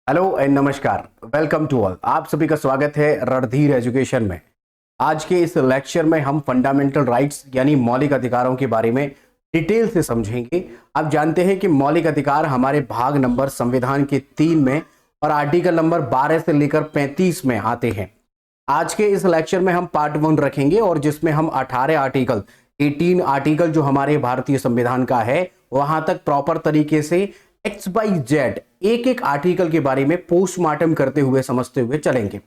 Hello and नमस्कार। Welcome to all. आप सभी का स्वागत है रणधीर एजुकेशन में। आज के इस लेक्चर में हम फंडामेंटल राइट्स यानी मौलिक अधिकारों के बारे में डिटेल से समझेंगे। आप जानते हैं कि मौलिक अधिकार हमारे भाग नंबर संविधान के 3 में और आर्टिकल नंबर 12 से लेकर 35 में आते हैं। आज के इस लेक्चर में हम पार्ट 1 रखेंगे और जिसमें हम 18 आर्टिकल 18 आर्टिकल जो हमारे भारतीय संविधान का है वहां तक प्रॉपर तरीके से एक्स बाई जेड एक एक आर्टिकल के बारे में पोस्टमार्टम करते हुए समझते हुए चलेंगे।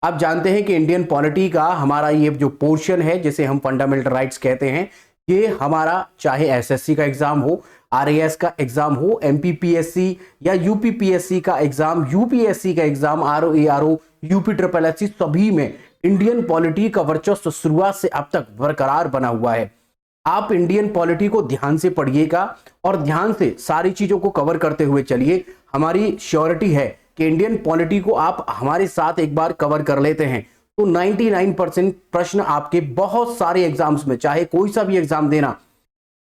आप जानते हैं कि इंडियन पॉलिटी का हमारा ये जो पोर्शन है जिसे हम फंडामेंटल राइट्स कहते हैं, ये हमारा चाहे एसएससी का एग्जाम हो, आरएएस का एग्जाम हो, एमपीपीएससी या यूपीपीएससी का एग्जाम, यूपीएससी का exam, RO, UP triple SC, सभी में इंडियन पॉलिटी का वर्चस्व शुरुआत से अब तक बरकरार बना हुआ है। आप इंडियन पॉलिटी को ध्यान से पढ़िएगा और ध्यान से सारी चीजों को कवर करते हुए चलिए। हमारी श्योरिटी है कि इंडियन पॉलिटी को आप हमारे साथ एक बार कवर कर लेते हैं तो 99% प्रश्न आपके बहुत सारे एग्जाम्स में, चाहे कोई सा भी एग्जाम देना,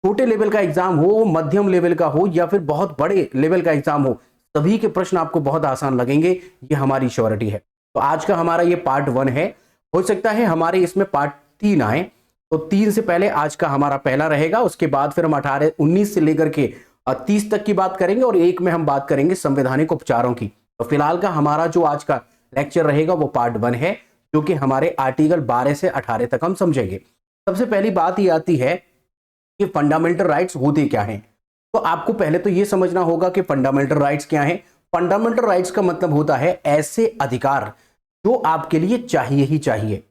छोटे लेवल का एग्जाम हो, मध्यम लेवल का हो या फिर बहुत बड़े लेवल का एग्जाम हो, सभी के प्रश्न आपको बहुत आसान लगेंगे। ये हमारी श्योरिटी है। तो आज का हमारा ये पार्ट 1 है। हो सकता है हमारे इसमें पार्ट 3 आए, तो 3 से पहले आज का हमारा पहला रहेगा। उसके बाद फिर हम 18 19 से लेकर के 30 तक की बात करेंगे और एक में हम बात करेंगे संवैधानिक उपचारों की। तो फिलहाल का हमारा जो आज का लेक्चर रहेगा वो पार्ट 1 है, जो कि हमारे आर्टिकल 12 से 18 तक हम समझेंगे। सबसे पहली बात ये आती है कि फंडामेंटल राइट्स होते क्या हैं। तो आपको पहले तो ये समझना होगा कि फंडामेंटल राइट्स क्या हैं। फंडामेंटल राइट्स का मतलब होता है ऐसे अधिकार जो आपके लिए चाहिए ही चाहिए,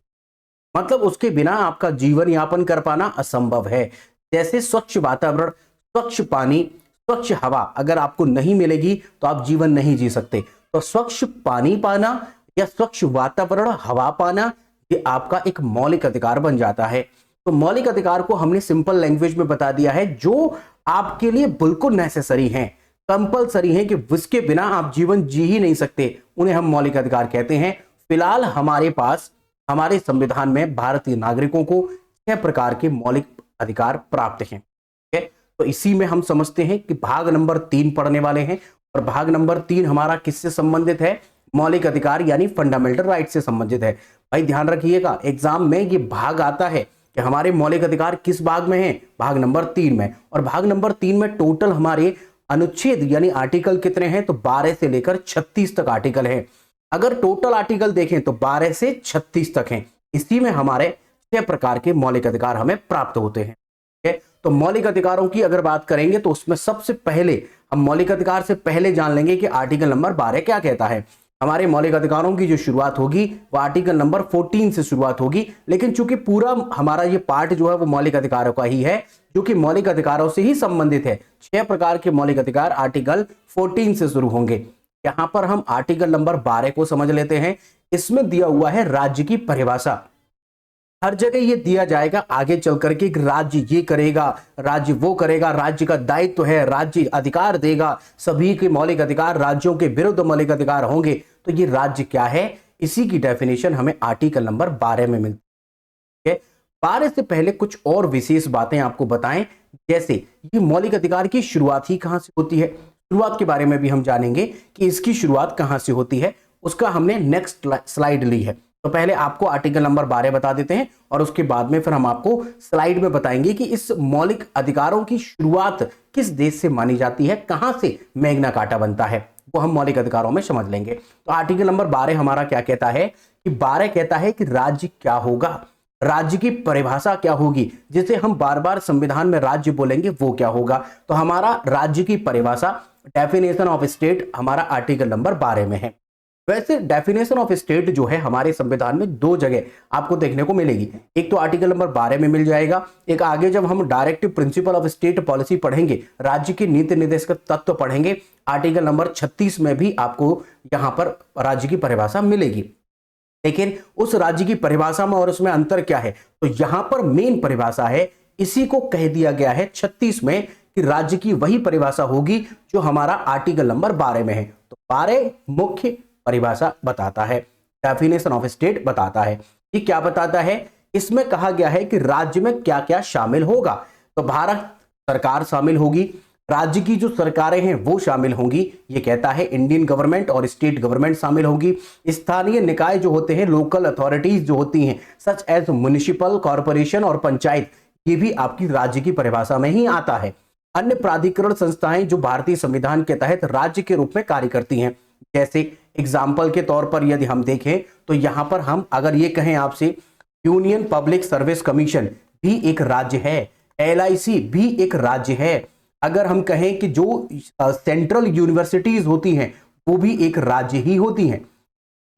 मतलब उसके बिना आपका जीवन यापन कर पाना असंभव है। जैसे स्वच्छ वातावरण, स्वच्छ पानी, स्वच्छ हवा अगर आपको नहीं मिलेगी तो आप जीवन नहीं जी सकते। तो स्वच्छ पानी पाना या स्वच्छ वातावरण, हवा पाना, ये आपका एक मौलिक अधिकार बन जाता है। तो मौलिक अधिकार को हमने सिंपल लैंग्वेज में बता दिया है, जो आपके लिए बिल्कुल नेसेसरी हैं, कंपलसरी हैं, कि जिसके बिना आप जीवन जी ही नहीं सकते, उन्हें हम मौलिक अधिकार कहते हैं। फिलहाल हमारे पास हमारे संविधान में भारतीय नागरिकों को 6 प्रकार के मौलिक अधिकार प्राप्त हैं। ठीक है, तो इसी में हम समझते हैं कि भाग नंबर 3 पढ़ने वाले हैं और भाग नंबर 3 हमारा किससे संबंधित है? मौलिक अधिकार यानी फंडामेंटल राइट से संबंधित है। भाई ध्यान रखिएगा, एग्जाम में ये भाग आता है कि हमारे मौलिक अधिकार किस भाग में है? भाग नंबर 3 में। और भाग नंबर 3 में टोटल हमारे अनुच्छेद यानी आर्टिकल कितने हैं? तो 12 से लेकर 36 तक आर्टिकल है। अगर टोटल आर्टिकल देखें तो 12 से 36 तक हैं। इसी में हमारे 6 प्रकार के मौलिक अधिकार हमें प्राप्त होते हैं। ठीक है, तो मौलिक अधिकारों की अगर बात करेंगे तो उसमें सबसे पहले हम मौलिक अधिकार से पहले जान लेंगे कि आर्टिकल नंबर 12 क्या कहता है। हमारे मौलिक अधिकारों की जो शुरुआत होगी वो आर्टिकल नंबर 14 से शुरुआत होगी, लेकिन चूंकि पूरा हमारा ये पार्ट जो है वो मौलिक अधिकारों का ही है, जो कि मौलिक अधिकारों से ही संबंधित है। 6 प्रकार के मौलिक अधिकार आर्टिकल 14 से शुरू होंगे। यहां पर हम आर्टिकल नंबर 12 को समझ लेते हैं। इसमें दिया हुआ है राज्य की परिभाषा। हर जगह ये दिया जाएगा आगे चल करके कि राज्य ये करेगा, राज्य वो करेगा, राज्य का दायित्व है, राज्य अधिकार देगा, सभी के मौलिक अधिकार, राज्यों के विरुद्ध मौलिक अधिकार होंगे। तो ये राज्य क्या है, इसी की डेफिनेशन हमें आर्टिकल नंबर 12 में मिलती है। 12 से पहले कुछ और विशेष बातें आपको बताएं, जैसे ये मौलिक अधिकार की शुरुआत ही कहां से होती है, शुरुआत के बारे में भी हम जानेंगे कि इसकी शुरुआत कहां से होती है। उसका हमने नेक्स्ट स्लाइड ली है। तो पहले आपको आर्टिकल नंबर 12 बता देते हैं और उसके बाद में फिर हम आपको स्लाइड में बताएंगे कि इस मौलिक अधिकारों की शुरुआत किस देश से मानी जाती है, कहां से मैग्ना कार्टा बनता है, वो हम मौलिक अधिकारों में समझ लेंगे। तो आर्टिकल नंबर 12 हमारा क्या कहता है कि 12 कहता है कि राज्य क्या होगा, राज्य की परिभाषा क्या होगी, जिसे हम बार बार संविधान में राज्य बोलेंगे वो क्या होगा। तो हमारा राज्य की परिभाषा, डेफिनेशन ऑफ स्टेट, हमारा आर्टिकल नंबर 12 में है। वैसे डेफिनेशन ऑफ स्टेट जो है हमारे संविधान में 2 जगह आपको देखने को मिलेगी। एक तो आर्टिकल नंबर 12 में मिल जाएगा, एक आगे जब हम directive principle of state policy पढ़ेंगे, राज्य की नीति निर्देशक तत्व पढ़ेंगे, आर्टिकल नंबर 36 में भी आपको यहां पर राज्य की परिभाषा मिलेगी। लेकिन उस राज्य की परिभाषा में और उसमें अंतर क्या है, तो यहां पर मेन परिभाषा है, इसी को कह दिया गया है 36 में कि राज्य की वही परिभाषा होगी जो हमारा आर्टिकल नंबर 12 में है। तो 12 मुख्य परिभाषा बताता है, डेफिनेशन ऑफ स्टेट बताता है। ये क्या बताता है? इसमें कहा गया है कि राज्य में क्या क्या शामिल होगा। तो भारत सरकार शामिल होगी, राज्य की जो सरकारें हैं वो शामिल होंगी, ये कहता है। इंडियन गवर्नमेंट और स्टेट गवर्नमेंट शामिल होगी। स्थानीय निकाय जो होते हैं, लोकल अथॉरिटीज जो होती हैं, सच एज म्युनिसिपल कॉर्पोरेशन और पंचायत, ये भी आपकी राज्य की परिभाषा में ही आता है। अन्य प्राधिकरण संस्थाएं जो भारतीय संविधान के तहत राज्य के रूप में कार्य करती हैं, जैसे एग्जाम्पल के तौर पर यदि हम देखें तो यहां पर हम अगर ये कहें आपसे, यूनियन पब्लिक सर्विस कमीशन भी एक राज्य है, LIC भी एक राज्य है। अगर हम कहें कि जो सेंट्रल यूनिवर्सिटीज होती हैं वो भी एक राज्य ही होती हैं,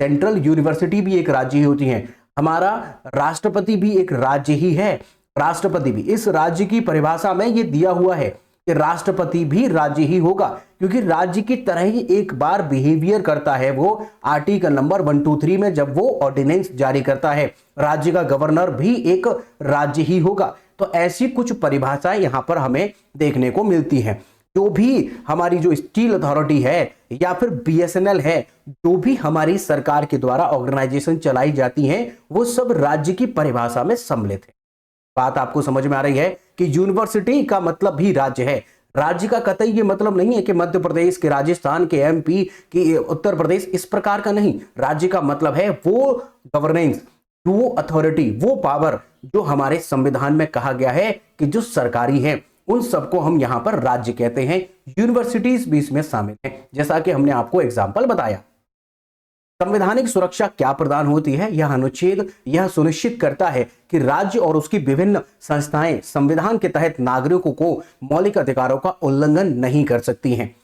सेंट्रल यूनिवर्सिटी भी एक राज्य ही होती हैं। हमारा राष्ट्रपति भी एक राज्य ही है, राष्ट्रपति भी। इस राज्य की परिभाषा में ये दिया हुआ है कि राष्ट्रपति भी राज्य ही होगा, क्योंकि राज्य की तरह ही एक बार बिहेवियर करता है वो आर्टिकल नंबर 123 में, जब वो ऑर्डिनेंस जारी करता है। राज्य का गवर्नर भी एक राज्य ही होगा। तो ऐसी कुछ परिभाषाएं यहां पर हमें देखने को मिलती हैं। जो भी हमारी जो स्टील अथॉरिटी है या फिर BSNL है, जो भी हमारी सरकार के द्वारा ऑर्गेनाइजेशन चलाई जाती हैं, वो सब राज्य की परिभाषा में सम्मिलित है। बात आपको समझ में आ रही है कि यूनिवर्सिटी का मतलब भी राज्य है। राज्य का कतई ये मतलब नहीं है कि मध्य प्रदेश के, राजस्थान के, MP के, उत्तर प्रदेश, इस प्रकार का नहीं। राज्य का मतलब है वो गवर्नेंस, वो अथॉरिटी, वो पावर जो हमारे संविधान में कहा गया है कि जो सरकारी है, उन सबको हम यहां पर राज्य कहते हैं। यूनिवर्सिटीज भी इसमें शामिल है, जैसा कि हमने आपको एग्जाम्पल बताया। संवैधानिक सुरक्षा क्या प्रदान होती है? यह अनुच्छेद यह सुनिश्चित करता है कि राज्य और उसकी विभिन्न संस्थाएं संविधान के तहत नागरिकों को मौलिक अधिकारों का उल्लंघन नहीं कर सकती हैं।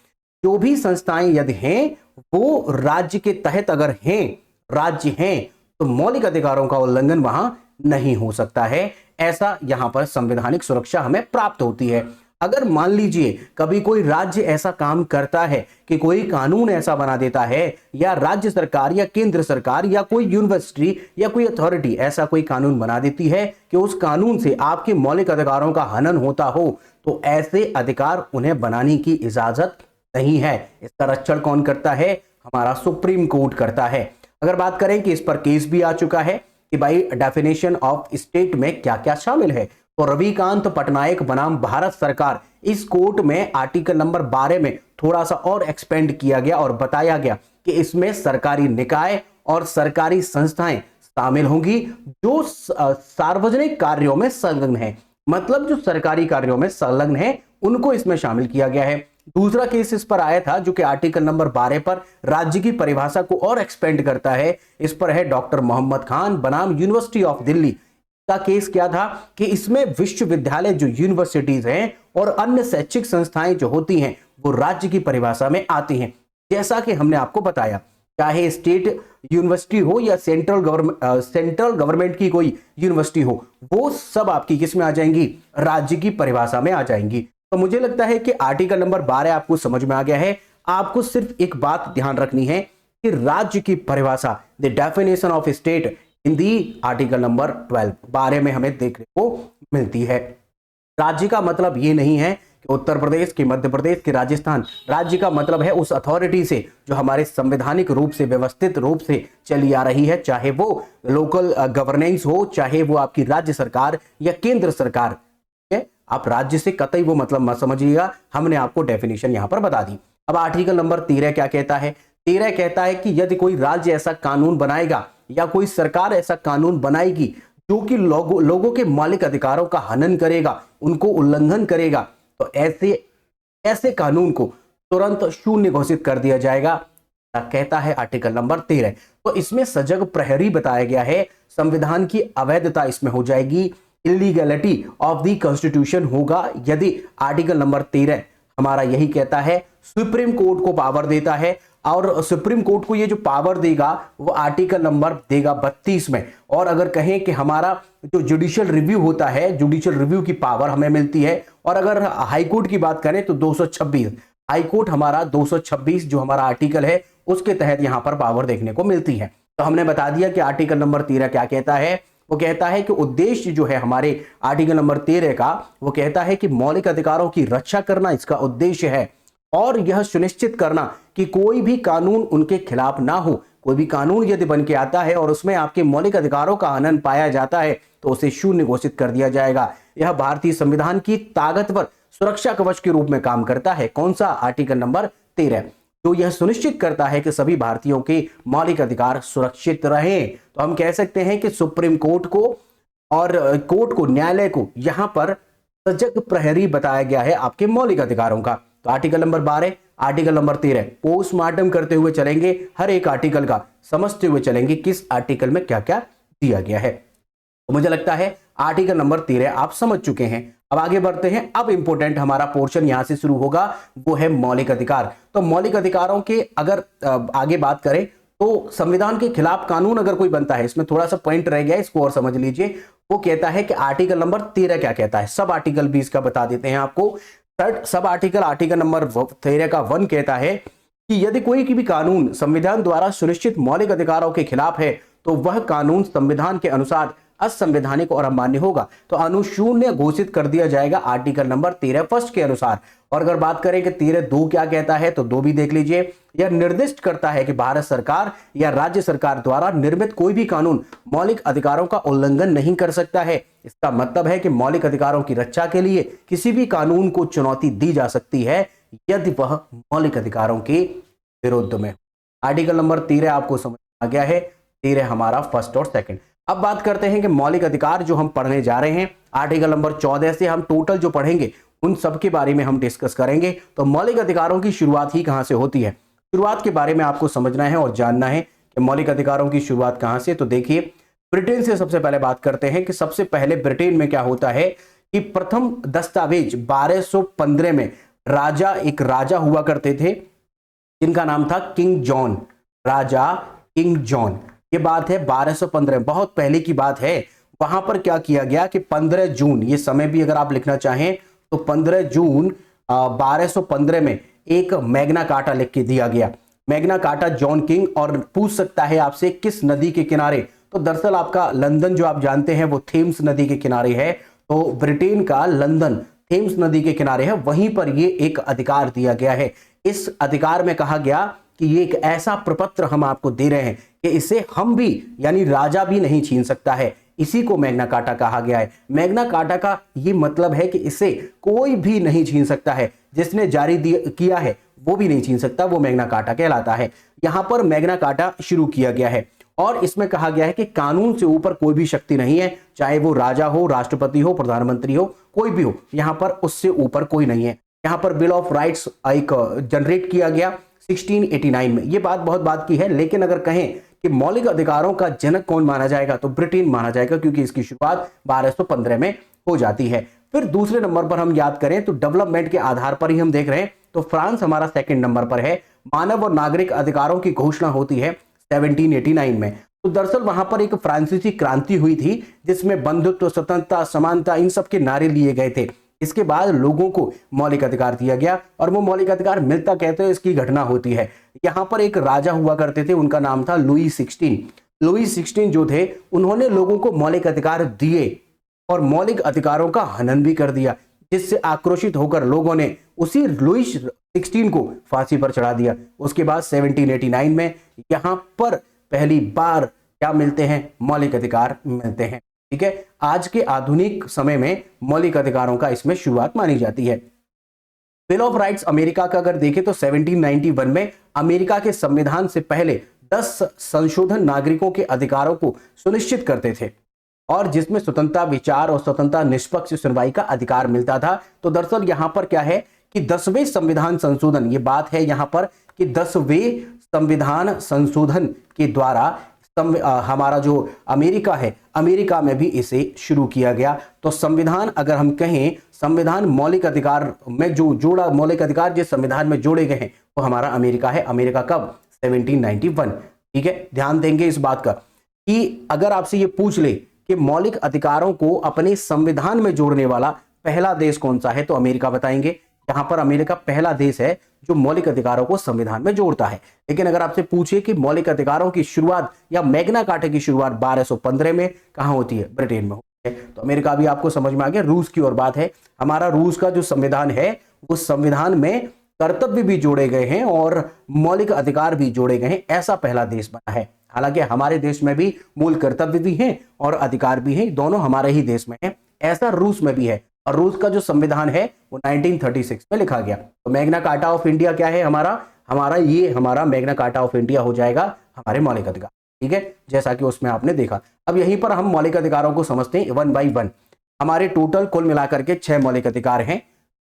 जो भी संस्थाएं यदि हैं वो राज्य के तहत अगर हैं, राज्य हैं, तो मौलिक अधिकारों का उल्लंघन वहां नहीं हो सकता है। ऐसा यहां पर संवैधानिक सुरक्षा हमें प्राप्त होती है। अगर मान लीजिए कभी कोई राज्य ऐसा काम करता है कि कोई कानून ऐसा बना देता है, या राज्य सरकार या केंद्र सरकार या कोई यूनिवर्सिटी या कोई अथॉरिटी ऐसा कोई कानून बना देती है कि उस कानून से आपके मौलिक अधिकारों का हनन होता हो, तो ऐसे अधिकार उन्हें बनाने की इजाजत नहीं है। इसका रक्षण कौन करता है? हमारा सुप्रीम कोर्ट करता है। अगर बात करें कि इस पर केस भी आ चुका है कि भाई डेफिनेशन ऑफ स्टेट में क्या क्या शामिल है, तो रविकांत पटनायक बनाम भारत सरकार, इस कोर्ट में आर्टिकल नंबर 12 में थोड़ा सा और एक्सपेंड किया गया और बताया गया कि इसमें सरकारी निकाय और सरकारी संस्थाएं शामिल होंगी जो सार्वजनिक कार्यों में संलग्न है। मतलब जो सरकारी कार्यों में संलग्न है उनको इसमें शामिल किया गया है। दूसरा केस इस पर आया था जो कि आर्टिकल नंबर 12 पर राज्य की परिभाषा को और एक्सपेंड करता है। इस पर है डॉक्टर मोहम्मद खान बनाम यूनिवर्सिटी ऑफ दिल्ली का केस। क्या था कि इसमें विश्वविद्यालय जो यूनिवर्सिटीज हैं और अन्य शैक्षिक संस्थाएं जो होती हैं वो राज्य की परिभाषा में आती हैं। जैसा कि हमने आपको बताया, चाहे स्टेट यूनिवर्सिटी हो या सेंट्रल गवर्नमेंट की कोई यूनिवर्सिटी हो, वो सब आपकी किस में आ जाएंगी? राज्य की परिभाषा में आ जाएंगी। तो मुझे लगता है कि आर्टिकल नंबर 12 आपको समझ में आ गया है। आपको सिर्फ एक बात ध्यान रखनी है कि राज्य की परिभाषा, the definition of state in the article number 12 में हमें देखने को मिलती है। राज्य का मतलब ये नहीं है कि उत्तर प्रदेश की, मध्य प्रदेश की, राजस्थान। राज्य का मतलब है उस अथॉरिटी से जो हमारे संवैधानिक रूप से, व्यवस्थित रूप से चली आ रही है, चाहे वो लोकल गवर्नेंस हो, चाहे वो आपकी राज्य सरकार या केंद्र सरकार। आप राज्य से कतई वो मतलब मत समझिएगा, हमने आपको डेफिनेशन यहां पर बता दी। अब आर्टिकल नंबर 13 क्या कहता है? 13 कहता है कि यदि कोई राज्य ऐसा कानून बनाएगा या कोई सरकार ऐसा कानून बनाएगी जो कि लोगों के मौलिक अधिकारों का हनन करेगा, उनको उल्लंघन करेगा, तो ऐसे कानून को तुरंत शून्य घोषित कर दिया जाएगा, कहता है आर्टिकल नंबर 13। तो इसमें सजग प्रहरी बताया गया है। संविधान की अवैधता इसमें हो जाएगी, इलीगैलिटी ऑफ द कॉन्स्टिट्यूशन होगा यदि आर्टिकल नंबर 13 हमारा यही कहता है, सुप्रीम कोर्ट को पावर देता है। और सुप्रीम कोर्ट को ये जो पावर देगा वो आर्टिकल नंबर देगा 32 में। और अगर कहें कि हमारा जो जुडिशियल रिव्यू होता है, जुडिशियल रिव्यू की पावर हमें मिलती है। और अगर हाई कोर्ट की बात करें तो 226, हाई कोर्ट हमारा 226 जो हमारा आर्टिकल है उसके तहत यहां पर पावर देखने को मिलती है। तो हमने बता दिया कि आर्टिकल नंबर 13 क्या कहता है। वो कहता है कि उद्देश्य जो है हमारे आर्टिकल नंबर 13 का, वो कहता है कि मौलिक अधिकारों की रक्षा करना इसका उद्देश्य है, और यह सुनिश्चित करना कि कोई भी कानून उनके खिलाफ ना हो। कोई भी कानून यदि बन के आता है और उसमें आपके मौलिक अधिकारों का हनन पाया जाता है तो उसे शून्य घोषित कर दिया जाएगा। यह भारतीय संविधान की ताकतवर सुरक्षा कवच के रूप में काम करता है। कौन सा? आर्टिकल नंबर 13, जो यह सुनिश्चित करता है कि सभी भारतीयों के मौलिक अधिकार सुरक्षित रहें। तो हम कह सकते हैं कि सुप्रीम कोर्ट को और कोर्ट को, न्यायालय को यहां पर सजग प्रहरी बताया गया है आपके मौलिक अधिकारों का। तो article number 12, article number 13 postmortem करते हुए चलेंगे, हर एक आर्टिकल का समझते हुए चलेंगे किस आर्टिकल में क्या क्या दिया गया है। तो मुझे लगता है आर्टिकल नंबर 13 आप समझ चुके हैं। अब आगे बढ़ते हैं। अब इंपॉर्टेंट हमारा पोर्शन यहां से शुरू होगा, वो है मौलिक अधिकार। तो मौलिक अधिकारों के अगर आगे बात करें तो संविधान के खिलाफ कानून अगर कोई बनता है, इसमें थोड़ा सा पॉइंट रह गया, इसको और समझ लीजिए। वो कहता है कि आर्टिकल नंबर 13 क्या कहता है। सब आर्टिकल भी इसका बता देते हैं आपको। Third sub article, article number 13 का 1 कहता है कि यदि कोई भी कानून संविधान द्वारा सुनिश्चित मौलिक अधिकारों के खिलाफ है तो वह कानून संविधान के अनुसार असंवैधानिक और अमान्य होगा। तो अनुशून्य घोषित कर दिया जाएगा आर्टिकल नंबर 13 फर्स्ट के अनुसार। और अगर बात करें कि 13(2) क्या कहता है, तो 2 भी देख लीजिए। यह निर्दिष्ट करता है कि भारत सरकार या राज्य सरकार द्वारा निर्मित कोई भी कानून मौलिक अधिकारों का उल्लंघन नहीं कर सकता है। इसका मतलब है कि मौलिक अधिकारों की रक्षा के लिए किसी भी कानून को चुनौती दी जा सकती है यदि वह मौलिक अधिकारों के विरुद्ध में। आर्टिकल नंबर 13 आपको समझ आ गया है। 13 हमारा फर्स्ट और सेकंड। अब बात करते हैं कि मौलिक अधिकार जो हम पढ़ने जा रहे हैं, आर्टिकल नंबर 14 से हम टोटल जो पढ़ेंगे उन सब के बारे में हम डिस्कस करेंगे। तो मौलिक अधिकारों की शुरुआत ही कहां से होती है, शुरुआत के बारे में आपको समझना है और जानना है कि मौलिक अधिकारों की शुरुआत कहां से। तो देखिए, ब्रिटेन से सबसे पहले बात करते हैं कि सबसे पहले ब्रिटेन में क्या होता है कि प्रथम दस्तावेज 1215 में एक राजा हुआ करते थे जिनका नाम था किंग जॉन, राजा किंग जॉन। ये बात है 1215, बहुत पहले की बात है। वहां पर क्या किया गया कि 15 जून, ये समय भी अगर आप लिखना चाहें तो 15 जून 1215 में एक मैग्ना कार्टा लिख के दिया गया। मैग्ना कार्टा जॉन किंग, और पूछ सकता है आपसे किस नदी के किनारे, तो दरअसल आपका लंदन जो आप जानते हैं वो थेम्स नदी के किनारे है। तो ब्रिटेन का लंदन थेम्स नदी के किनारे है, वहीं पर ये एक अधिकार दिया गया है। इस अधिकार में कहा गया कि ये एक ऐसा प्रपत्र हम आपको दे रहे हैं कि इसे हम भी यानी राजा भी नहीं छीन सकता है। इसी को मैग्ना कार्टा कहा गया है। मैग्ना कार्टा का ये मतलब है कि इसे कोई भी नहीं छीन सकता है, जिसने जारी किया है वो भी नहीं छीन सकता, वो मैग्ना कार्टा कहलाता है। यहां पर मैग्ना कार्टा शुरू किया गया है और इसमें कहा गया है कि कानून से ऊपर कोई भी शक्ति नहीं है, चाहे वो राजा हो, राष्ट्रपति हो, प्रधानमंत्री हो, कोई भी हो, यहां पर उससे ऊपर कोई नहीं है। यहां पर बिल ऑफ राइट्स एक जनरेट किया गया 1689 में। ये बहुत बात की है, लेकिन अगर कहें कि मौलिक अधिकारों का जनक कौन माना जाएगा तो ब्रिटेन माना जाएगा, क्योंकि इसकी शुरुआत 1215 में हो जाती है। फिर दूसरे नंबर पर हम याद करें तो डेवलपमेंट के आधार पर ही हम देख रहे हैं, तो फ्रांस हमारा सेकंड नंबर पर है। मानव और नागरिक अधिकारों की घोषणा होती है 1789 में। तो दरअसल वहां पर एक फ्रांसीसी क्रांति हुई थी जिसमें बंधुत्व, स्वतंत्रता, समानता, इन सब के नारे लिए गए थे। इसके बाद लोगों को मौलिक अधिकार दिया गया और वो मौलिक अधिकार मिलता कहते हैं इसकी घटना होती है। यहां पर एक राजा हुआ करते थे, उनका नाम था लुई 16। लुई 16 जो थे उन्होंने लोगों को मौलिक अधिकार दिए और मौलिक अधिकारों का हनन भी कर दिया, जिससे आक्रोशित होकर लोगों ने उसी लुई 16 को फांसी पर चढ़ा दिया। उसके बाद 1789 में यहां पर पहली बार क्या मिलते हैं, मौलिक अधिकार मिलते हैं। ठीक है, आज के आधुनिक समय में मौलिक अधिकारों का इसमें शुरुआत मानी जाती है। बिल ऑफ राइट्स अमेरिका का अगर देखें तो 1791 में अमेरिका के संविधान से पहले 10 संशोधन नागरिकों के अधिकारों को सुनिश्चित करते थे और जिसमें स्वतंत्रता विचार और स्वतंत्रता निष्पक्ष सुनवाई का अधिकार मिलता था। तो दरअसल यहां पर क्या है कि 10वें संविधान संशोधन, ये बात है यहां पर कि 10वें संविधान संशोधन के द्वारा हमारा जो अमेरिका है, अमेरिका में भी इसे शुरू किया गया। तो संविधान अगर हम कहें, संविधान मौलिक अधिकार में जो जोड़ा, मौलिक अधिकार जिस संविधान में जोड़े गए हैं वो हमारा अमेरिका है। अमेरिका कब? 1791। ठीक है, ध्यान देंगे इस बात का कि अगर आपसे ये पूछ ले कि मौलिक अधिकारों को अपने संविधान में जोड़ने वाला पहला देश कौन सा है, तो अमेरिका बताएंगे। यहां पर अमेरिका पहला देश है जो मौलिक अधिकारों को संविधान में जोड़ता है। लेकिन अगर आपसे पूछे कि मौलिक अधिकारों की शुरुआत या मैग्ना कार्टा की शुरुआत 1215 में कहां होती है, ब्रिटेन में होती है। तो अमेरिका भी आपको समझ में आ गया। रूस की ओर बात है, हमारा रूस का जो संविधान है उस संविधान में कर्तव्य भी जोड़े गए हैं और मौलिक अधिकार भी जोड़े गए हैं, ऐसा पहला देश बना है। हालांकि हमारे देश में भी मूल कर्तव्य भी हैं और अधिकार भी हैं, दोनों हमारे ही देश में है। ऐसा रूस में भी है, और रूस का जो संविधान है वो 1936 में लिखा गया। तो मैग्ना कार्टा ऑफ इंडिया क्या है हमारा, हमारा मैग्ना कार्टा ऑफ इंडिया हो जाएगा हमारे मौलिक अधिकार। ठीक है, जैसा कि उसमें आपने देखा। अब यहीं पर हम मौलिक अधिकारों को समझते हैं वन बाई वन। हमारे टोटल कुल मिलाकर के 6 मौलिक अधिकार हैं।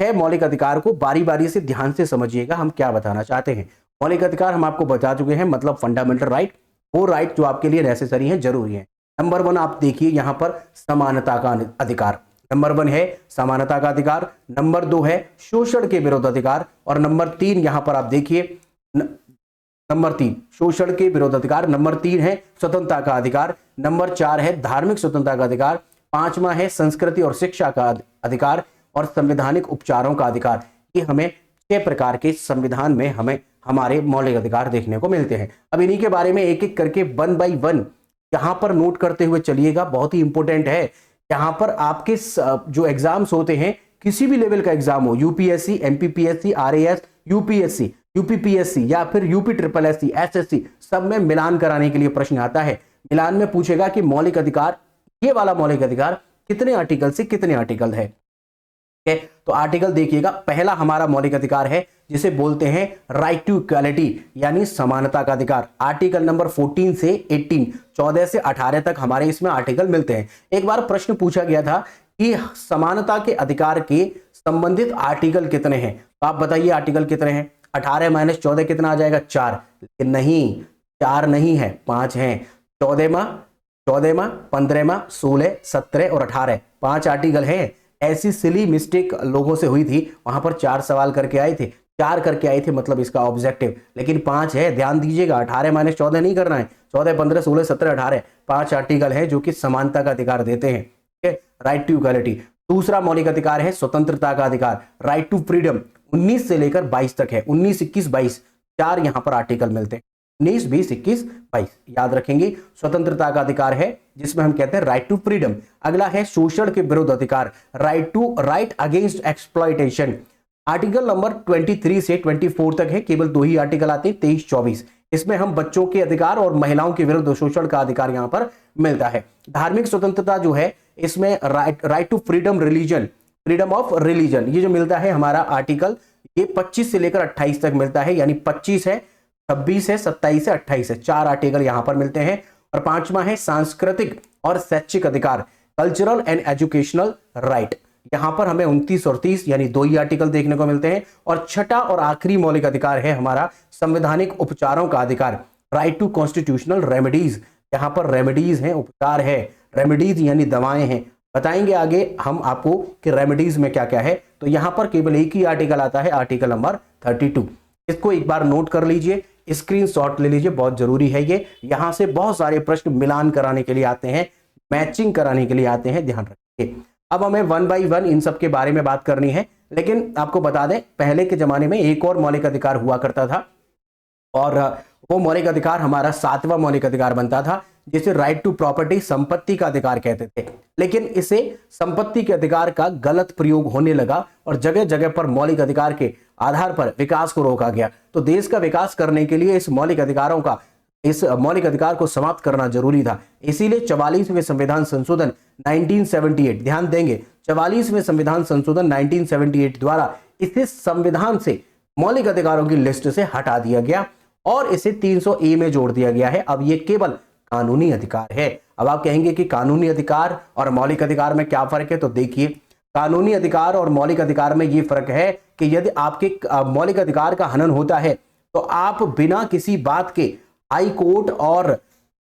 6 मौलिक अधिकार को बारी बारी से ध्यान से समझिएगा हम क्या बताना चाहते हैं। मौलिक अधिकार हम आपको बता चुके हैं, मतलब फंडामेंटल राइट, वो राइट जो आपके लिए नेसेसरी है, जरूरी है। नंबर 1 आप देखिए यहां पर समानता का अधिकार। नंबर 1 है समानता का अधिकार, नंबर 2 है शोषण के विरुद्ध अधिकार, और नंबर 3 यहां पर आप देखिए नंबर 3 शोषण के विरुद्ध अधिकार, नंबर 3 है स्वतंत्रता का अधिकार, नंबर 4 है धार्मिक स्वतंत्रता का अधिकार, 5वां है संस्कृति और शिक्षा का अधिकार, और संवैधानिक उपचारों का अधिकार। ये हमें 6 प्रकार के संविधान में हमें हमारे मौलिक अधिकार देखने को मिलते हैं। अब इन्हीं के बारे में एक एक करके 1 बाई 1 यहां पर नोट करते हुए चलिएगा, बहुत ही इंपॉर्टेंट है। यहां पर आपके जो एग्जाम्स होते हैं, किसी भी लेवल का एग्जाम हो, UPSC, MPPSC, RAS, UPSC, UPPSC या फिर यूपी ट्रिपल एससी, एसएससी, सब में मिलान कराने के लिए प्रश्न आता है। मिलान में पूछेगा कि मौलिक अधिकार, ये वाला मौलिक अधिकार कितने आर्टिकल से कितने आर्टिकल है। ठीक है, तो आर्टिकल देखिएगा, पहला हमारा मौलिक अधिकार है जिसे बोलते हैं राइट टू इक्वालिटी, यानी समानता का अधिकार। आर्टिकल नंबर 14 से 18, 14 से 18 तक हमारे इसमें आर्टिकल मिलते हैं। एक बार प्रश्न पूछा गया था कि समानता के अधिकार के संबंधित आर्टिकल कितने हैं, तो आप बताइए आर्टिकल कितने हैं। 18 माइनस 14 कितना आ जाएगा, 4। लेकिन नहीं, 4 नहीं है, 5 हैं। 14वां, 15वां, 16, 17 और 18, 5 आर्टिकल हैं। ऐसी सिली मिस्टेक लोगों से हुई थी, वहां पर 4 सवाल करके आए थे, 4 करके आए थे, मतलब इसका ऑब्जेक्टिव, लेकिन 5 है। ध्यान दीजिएगा, 18 माइनस 14 नहीं करना है, 14, 15, 16, 17, 18, 5 आर्टिकल है जो कि समानता का अधिकार देते हैं। ठीक है, राइट टू इक्वालिटी। दूसरा मौलिक अधिकार है स्वतंत्रता का अधिकार, राइट टू फ्रीडम। 19 से लेकर 22 तक है, 19, 21, 22, 4 यहां पर आर्टिकल मिलते हैं। 19, 20, 21, 22 याद रखेंगे। स्वतंत्रता का अधिकार है जिसमें हम कहते हैं राइट टू फ्रीडम। अगला है शोषण के विरुद्ध अधिकार, right against exploitation. Article number 23 से 24 तक है, केवल 2 ही आर्टिकल आते हैं, 23, 24। इसमें हम बच्चों के अधिकार और महिलाओं के विरुद्ध शोषण का अधिकार यहां पर मिलता है। धार्मिक स्वतंत्रता जो है, इसमें right to freedom religion, freedom of religion, ये जो मिलता है हमारा आर्टिकल, ये 25 से लेकर 28 तक मिलता है, यानी 25 है, 26 है, 27 है, 28 है, 4 आर्टिकल यहां पर मिलते हैं। और 5वां है सांस्कृतिक और शैक्षिक अधिकार, कल्चरल एंड एजुकेशनल राइट। यहां पर हमें 29 और 30 यानी 2 ही आर्टिकल देखने को मिलते हैं। और छठा और आखिरी मौलिक अधिकार है हमारा संवैधानिक उपचारों का अधिकार, राइट टू कॉन्स्टिट्यूशनल रेमेडीज। यहां पर रेमेडीज है, उपचार है, रेमेडीज यानी दवाएं हैं। बताएंगे आगे हम आपको कि रेमेडीज में क्या क्या है। तो यहां पर केवल एक ही आर्टिकल आता है, आर्टिकल नंबर 32। इसको एक बार नोट कर लीजिए, स्क्रीनशॉट ले लीजिए, बहुत जरूरी है ये। यहां से बहुत सारे प्रश्न मिलान कराने के लिए आते हैं, मैचिंग कराने के लिए आते हैं, ध्यान रखिए। अब हमें 1 बाई 1 इन सब के बारे में बात करनी है, लेकिन आपको बता दें पहले के जमाने में एक और मौलिक अधिकार हुआ करता था, और वो मौलिक अधिकार हमारा 7वां मौलिक अधिकार बनता था, जिसे राइट टू प्रॉपर्टी, संपत्ति का अधिकार कहते थे। लेकिन इसे संपत्ति के अधिकार का गलत प्रयोग होने लगा और जगह जगह पर मौलिक अधिकार के आधार पर विकास को रोका गया। तो देश का विकास करने के लिए इस मौलिक अधिकार को समाप्त करना जरूरी था। इसीलिए 44वें संविधान संशोधन 1978, ध्यान देंगे, 44वें संविधान संशोधन 1978 द्वारा इसे संविधान से मौलिक अधिकारों की लिस्ट से हटा दिया गया और इसे 300A में जोड़ दिया गया है। अब ये केवल कानूनी अधिकार है। अब आप कहेंगे कि कानूनी अधिकार और मौलिक अधिकार में क्या फर्क है, तो देखिए, कानूनी अधिकार और मौलिक अधिकार में यह फर्क है कि यदि आपके मौलिक अधिकार का हनन होता है तो आप बिना किसी बात के हाई कोर्ट और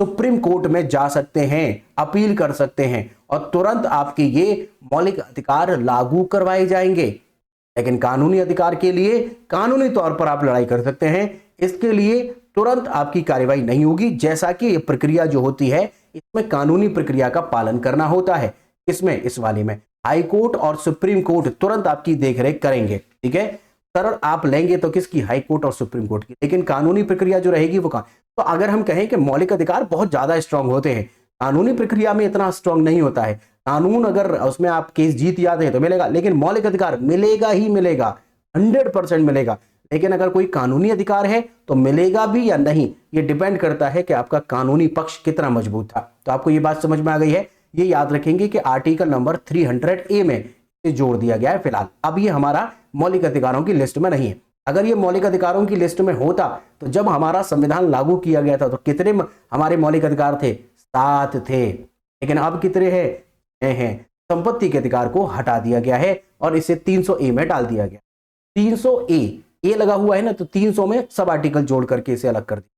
सुप्रीम कोर्ट में जा सकते हैं, अपील कर सकते हैं और तुरंत आपके ये मौलिक अधिकार लागू करवाए जाएंगे। लेकिन कानूनी अधिकार के लिए कानूनी तौर पर आप लड़ाई कर सकते हैं, इसके लिए तुरंत आपकी कार्रवाई नहीं होगी। जैसा कि ये प्रक्रिया जो होती है, इसमें कानूनी प्रक्रिया का पालन करना होता है। इसमें, इस वाली में हाई कोर्ट और सुप्रीम कोर्ट तुरंत आपकी देखरेख करेंगे। ठीक है, शरण आप लेंगे तो किसकी, हाई कोर्ट और सुप्रीम कोर्ट की, लेकिन कानूनी प्रक्रिया जो रहेगी वो कहां। तो अगर हम कहें कि मौलिक अधिकार बहुत ज्यादा स्ट्रांग होते हैं, कानूनी प्रक्रिया में इतना स्ट्रांग नहीं होता है। कानून अगर उसमें आप केस जीत जाते हैं तो मिलेगा, लेकिन मौलिक अधिकार मिलेगा ही मिलेगा, 100% मिलेगा। लेकिन अगर कोई कानूनी अधिकार है तो मिलेगा भी या नहीं, ये डिपेंड करता है कि आपका कानूनी पक्ष कितना मजबूत था। तो आपको ये बात समझ में आ गई है। ये याद रखेंगे कि आर्टिकल नंबर 300A में इसे जोड़ दिया गया है फिलहाल। अब ये हमारा मौलिक अधिकारों की लिस्ट में नहीं है। अगर ये मौलिक अधिकारों की लिस्ट में होता तो जब हमारा संविधान लागू किया गया था तो कितने हमारे मौलिक अधिकार थे? 7 थे। लेकिन अब कितने हैं? संपत्ति के अधिकार को हटा दिया गया है और इसे 300A में डाल दिया गया। 300A लगा हुआ है ना, तो 300 में सब आर्टिकल जोड़ करके इसे अलग कर दिया।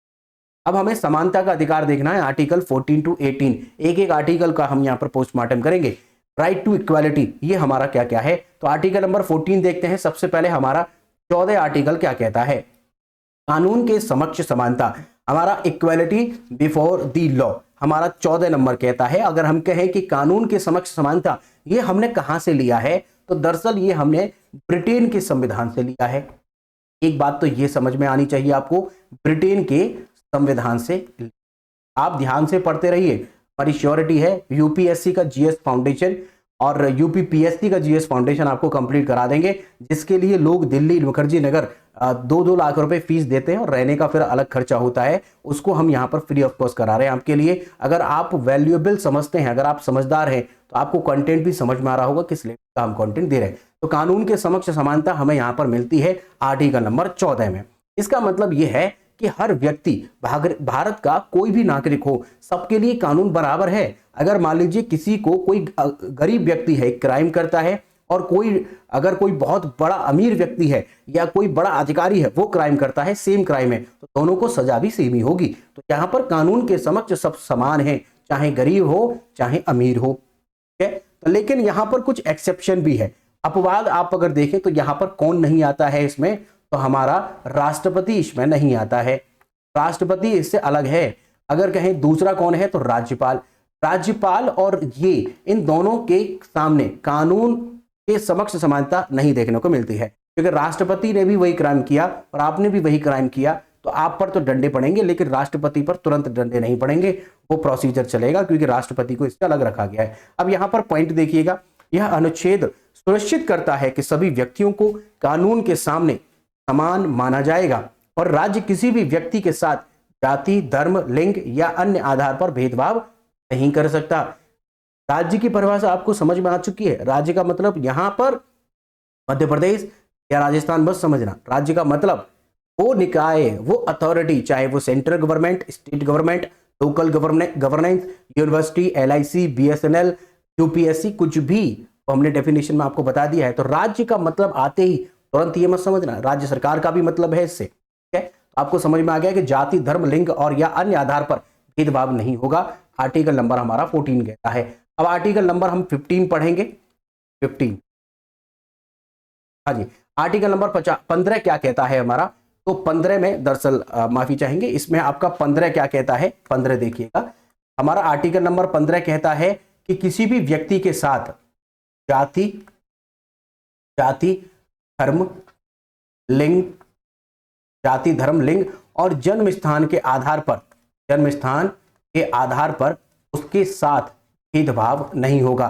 अब हमें समानता का अधिकार देखना है, आर्टिकल 14 to 18। एक एक आर्टिकल का हम यहाँ पर पोस्टमार्टम करेंगे। राइट टू इक्वालिटी, ये हमारा क्या क्या है? तो आर्टिकल नंबर 14 देखते हैं। सबसे पहले हमारा 14 आर्टिकल क्या कहता है? कानून के समक्ष समानता, हमारा इक्वालिटी बिफोर द लॉ, हमारा 14 नंबर कहता है। अगर हम कहें कि कानून के समक्ष समानता, ये हमने कहां से लिया है? तो दरअसल ये हमने ब्रिटेन के संविधान से लिया है। एक बात तो ये समझ में आनी चाहिए आपको, ब्रिटेन के संविधान से। आप ध्यान से पढ़ते रहिए, हमारी श्योरिटी है यूपीएससी का जीएस फाउंडेशन और यूपीपीएससी का जीएस फाउंडेशन आपको कंप्लीट करा देंगे, जिसके लिए लोग दिल्ली मुखर्जी नगर 2-2 लाख रुपए फीस देते हैं और रहने का फिर अलग खर्चा होता है। उसको हम यहाँ पर फ्री ऑफ कॉस्ट करा रहे हैं आपके लिए। अगर आप वैल्यूएबल समझते हैं, अगर आप समझदार हैं, तो आपको कंटेंट भी समझ में आ रहा होगा किस लेवल का हम कंटेंट दे रहे हैं। तो कानून के समक्ष समानता हमें यहाँ पर मिलती है आर्टिकल नंबर 14 में। इसका मतलब यह है कि हर व्यक्ति, भारत का कोई भी नागरिक हो, सबके लिए कानून बराबर है। अगर मान लीजिए किसी को, कोई गरीब व्यक्ति है क्राइम करता है और अगर कोई बहुत बड़ा अमीर व्यक्ति है या कोई बड़ा अधिकारी है वो क्राइम करता है, सेम क्राइम है, तो दोनों को सजा भी सेम ही होगी। तो यहाँ पर कानून के समक्ष सब समान है, चाहे गरीब हो चाहे अमीर हो। ठीक है, तो लेकिन यहाँ पर कुछ एक्सेप्शन भी है। अपवाद आप अगर देखें तो यहाँ पर कौन नहीं आता है इसमें? तो हमारा राष्ट्रपति इसमें नहीं आता है। राष्ट्रपति इससे अलग है। अगर कहें दूसरा कौन है तो राज्यपाल और ये, इन दोनों के सामने कानून के समक्ष समानता नहीं देखने को मिलती है, क्योंकि राष्ट्रपति ने भी वही क्राइम किया और आपने भी वही क्राइम किया, तो आप पर तो डंडे पड़ेंगे, लेकिन राष्ट्रपति पर तुरंत डंडे नहीं पड़ेंगे। वो प्रोसीजर चलेगा क्योंकि राष्ट्रपति को इससे अलग रखा गया है। अब यहाँ पर पॉइंट देखिएगा, यह अनुच्छेद सुनिश्चित करता है कि सभी व्यक्तियों को कानून के सामने समान माना जाएगा और राज्य किसी भी व्यक्ति के साथ जाति, धर्म, लिंग या अन्य आधार पर भेदभाव नहीं कर सकता। राज्य की परिभाषा आपको समझ में आ चुकी है। राज्य का मतलब यहां पर मध्य प्रदेश या राजस्थान बस समझना। राज्य का मतलब वो निकाय, वो अथॉरिटी, चाहे वो central government, state government, local governance, university, LIC, BSNL, UPSC, कुछ भी हमने डेफिनेशन में आपको बता दिया है। तो राज्य का मतलब आते ही तुरंत ये मत समझना राज्य सरकार का भी मतलब है इससे। ठीक है, तो आपको समझ में आ गया कि जाति, धर्म, लिंग और या अन्य आधार पर भेदभाव नहीं होगा। आर्टिकल नंबर हमारा 14 कहता है। अब आर्टिकल नंबर हम 15 पढ़ेंगे। 15, हाँ जी, आर्टिकल नंबर 15 क्या कहता है हमारा? तो 15 में दरअसल माफी चाहेंगे, इसमें आपका 15 क्या कहता है? 15 देखिएगा, हमारा आर्टिकल नंबर 15 कहता है कि किसी भी व्यक्ति के साथ जाति, धर्म, लिंग, जाति, धर्म, लिंग और जन्म स्थान के आधार पर उसके साथ भेदभाव नहीं होगा।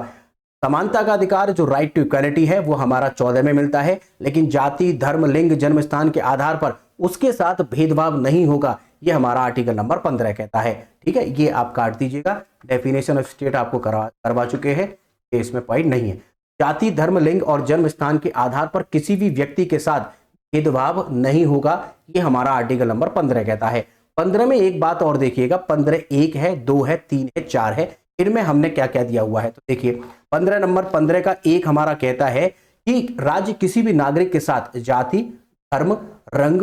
समानता का अधिकार जो राइट टू इक्वालिटी है वो हमारा 14 में मिलता है, लेकिन जाति, धर्म, लिंग, जन्म स्थान के आधार पर उसके साथ भेदभाव नहीं होगा, ये हमारा आर्टिकल नंबर 15 कहता है। ठीक है, ये आप काट दीजिएगा, डेफिनेशन ऑफ स्टेट आपको करवा चुके हैं, ये इसमें पॉइंट नहीं है। जाति, धर्म, लिंग और जन्म स्थान के आधार पर किसी भी व्यक्ति के साथ भेदभाव नहीं होगा, ये हमारा आर्टिकल नंबर 15 कहता है। 15 में एक बात और देखिएगा, 15 1 है, 2 है, 3 है, 4 है, इनमें हमने क्या क्या दिया हुआ है? तो देखिए 15 नंबर 15 का 1 हमारा कहता है कि राज्य किसी भी नागरिक के साथ जाति, धर्म, रंग,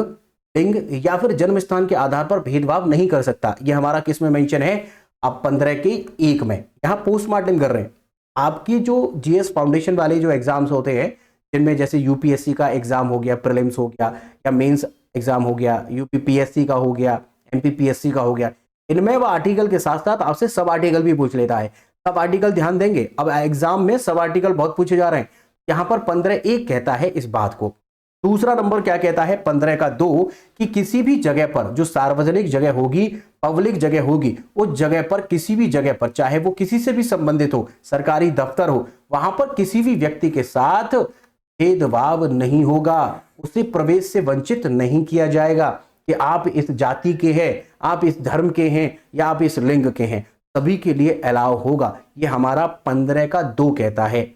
लिंग या फिर जन्म स्थान के आधार पर भेदभाव नहीं कर सकता। ये हमारा किस में मेंशन है? अब 15 के 1 में। यहाँ पोस्टमार्टम कर रहे हैं आपकी जो जीएस फाउंडेशन वाले जो एग्जाम्स होते हैं, जिनमें जैसे यूपीएससी का एग्जाम हो गया, प्रीलिम्स हो गया या मेंस एग्जाम हो गया, यूपीपीएससी का हो गया, एमपीपीएससी का हो गया, इनमें वो आर्टिकल के साथ साथ आपसे सब आर्टिकल भी पूछ लेता है। सब आर्टिकल ध्यान देंगे, अब एग्जाम में सब आर्टिकल बहुत पूछे जा रहे हैं। यहाँ पर 15(1) कहता है इस बात को। दूसरा नंबर क्या कहता है 15 का 2 कि किसी भी जगह पर जो सार्वजनिक जगह होगी, पब्लिक जगह होगी, उस जगह पर किसी भी जगह पर चाहे वो किसी से भी संबंधित हो, सरकारी दफ्तर हो, वहां पर किसी भी व्यक्ति के साथ भेदभाव नहीं होगा, उसे प्रवेश से वंचित नहीं किया जाएगा कि आप इस जाति के हैं, आप इस धर्म के हैं या आप इस लिंग के हैं। सभी के लिए अलाउ होगा। ये हमारा 15 का 2 कहता है। ठीक